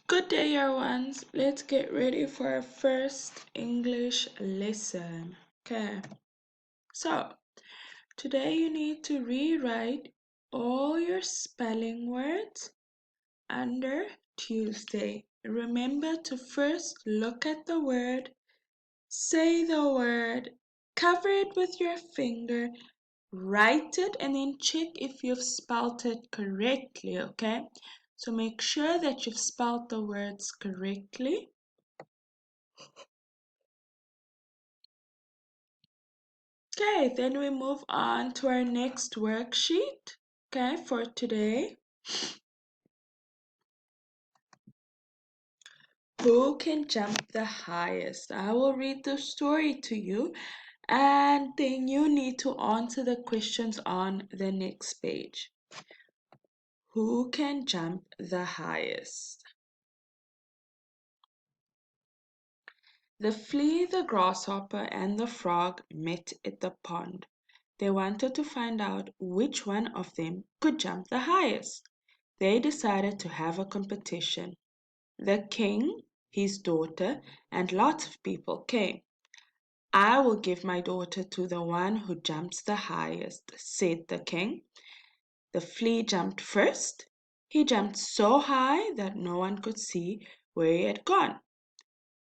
Good day, young ones. Let's get ready for our first English lesson. Okay, so today you need to rewrite all your spelling words under Tuesday. Remember to first look at the word, say the word, cover it with your finger, write it, and then check if you've spelled it correctly, okay? So make sure that you've spelled the words correctly. Okay, then we move on to our next worksheet, okay, for today. Who can jump the highest? I will read the story to you, and then you need to answer the questions on the next page. Who can jump the highest? The flea, the grasshopper, and the frog met at the pond. They wanted to find out which one of them could jump the highest. They decided to have a competition. The king, his daughter, and lots of people came. I will give my daughter to the one who jumps the highest, said the king. The flea jumped first. He jumped so high that no one could see where he had gone.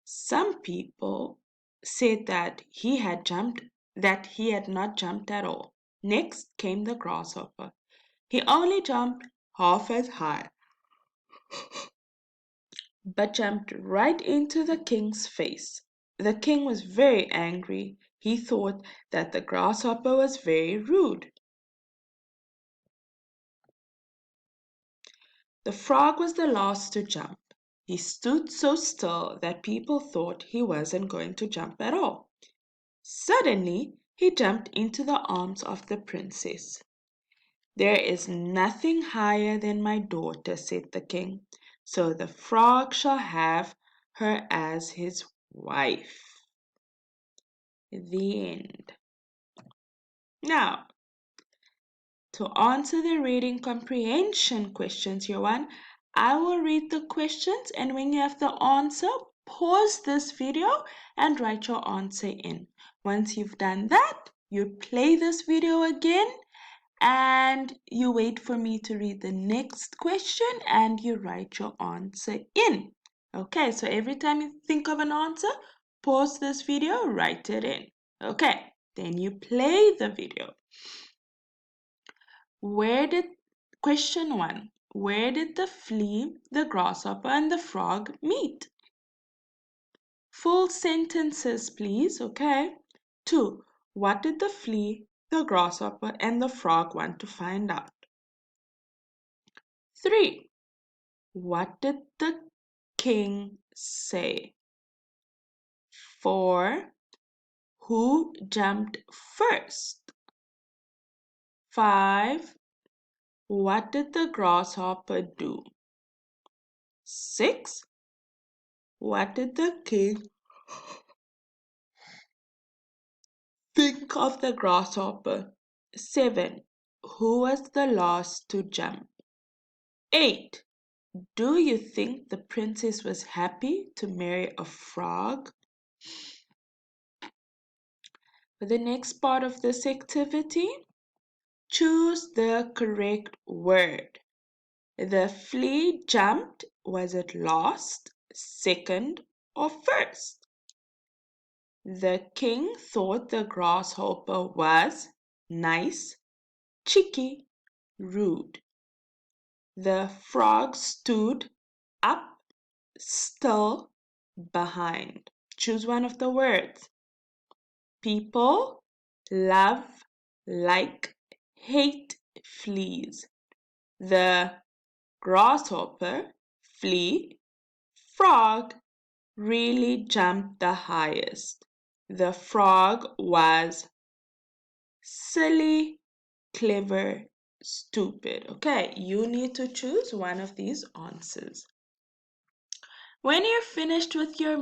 Some people said that he had not jumped at all. Next came the grasshopper. He only jumped half as high, but jumped right into the king's face. The king was very angry. He thought that the grasshopper was very rude. The frog was the last to jump. He stood so still that people thought he wasn't going to jump at all. Suddenly, he jumped into the arms of the princess. There is nothing higher than my daughter, said the king, so the frog shall have her as his wife. The end. Now, to answer the reading comprehension questions, year one, I will read the questions, and when you have the answer, pause this video and write your answer in. Once you've done that, you play this video again and you wait for me to read the next question and you write your answer in. Okay, so every time you think of an answer, pause this video, write it in. Okay, then you play the video. Question 1. Where did the flea, the grasshopper, and the frog meet? Full sentences, please, okay? 2. What did the flea, the grasshopper, and the frog want to find out? 3. What did the king say? 4. Who jumped first? 5. What did the grasshopper do? 6. What did the king think of the grasshopper? 7. Who was the last to jump? 8. Do you think the princess was happy to marry a frog? For the next part of this activity, choose the correct word. The flea jumped. Was it last, second, or first? The king thought the grasshopper was nice, cheeky, rude. The frog stood up, still, behind. Choose one of the words. People love, like, hate fleas. The grasshopper, flea, frog really jumped the highest. The frog was silly, clever, stupid. Okay, you need to choose one of these answers. When you're finished with your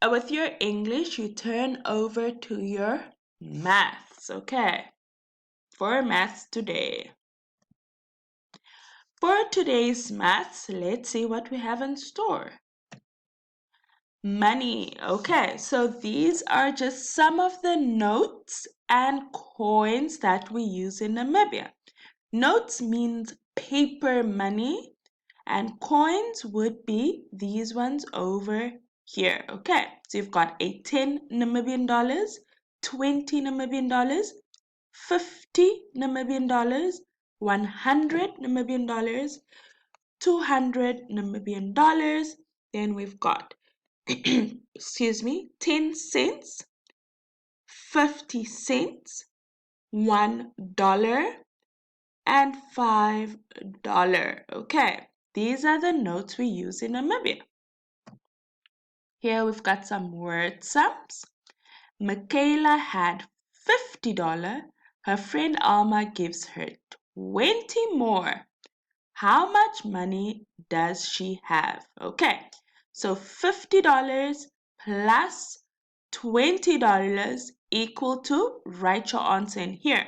with your English, you turn over to your maths, okay? For maths today. For today's maths, let's see what we have in store. Money. Okay, so these are just some of the notes and coins that we use in Namibia. Notes means paper money, and coins would be these ones over here. Okay, so you've got a 10 Namibian dollars, 20 Namibian dollars, 50 Namibian dollars, 100 Namibian dollars, 200 Namibian dollars. Then we've got, excuse me, 10 cents, 50 cents, $1, and $5. Okay, these are the notes we use in Namibia. Here we've got some word sums. Michaela had $50. Her friend Alma gives her 20 more. How much money does she have? Okay, so $50 plus $20 equal to, write your answer in here.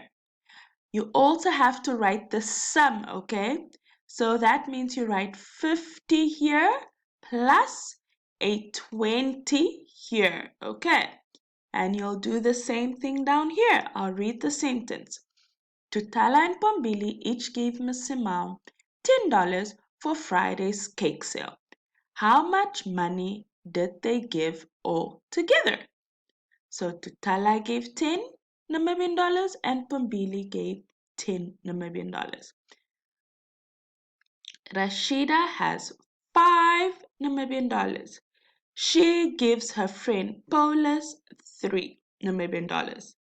You also have to write the sum, okay? So that means you write 50 here plus a 20 here, okay? And you'll do the same thing down here. I'll read the sentence. Tutala and Pombili each gave Miss Simao $10 for Friday's cake sale. How much money did they give all together? So Tutala gave 10 Namibian dollars and Pombili gave 10 Namibian dollars. Rashida has 5 Namibian dollars. She gives her friend Paulus 3 Namibian dollars.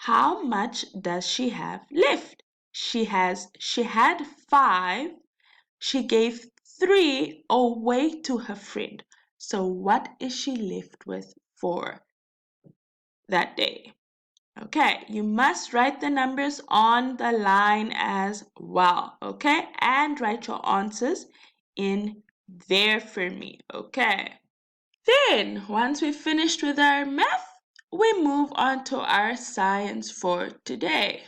How much does she have left? She had 5. She gave 3 away to her friend. So what is she left with for that day? Okay, you must write the numbers on the line as well, okay? And write your answers in there for me, okay? Then, once we've finished with our math, we move on to our science for today.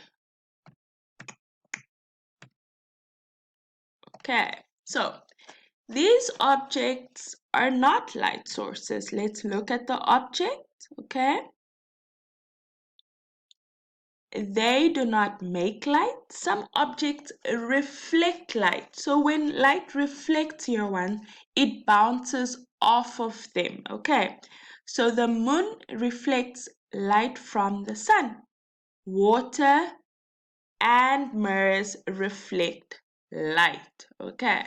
Okay, so these objects are not light sources. Let's look at the object, okay? They do not make light. Some objects reflect light. So when light reflects your one, it bounces off of them, okay? So the moon reflects light from the sun. Water and mirrors reflect light, okay?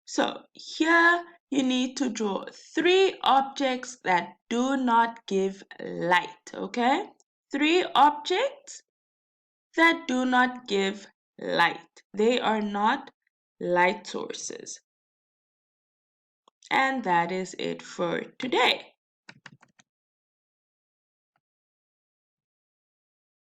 So here you need to draw 3 objects that do not give light, okay? 3 objects that do not give light. They are not light sources. And that is it for today.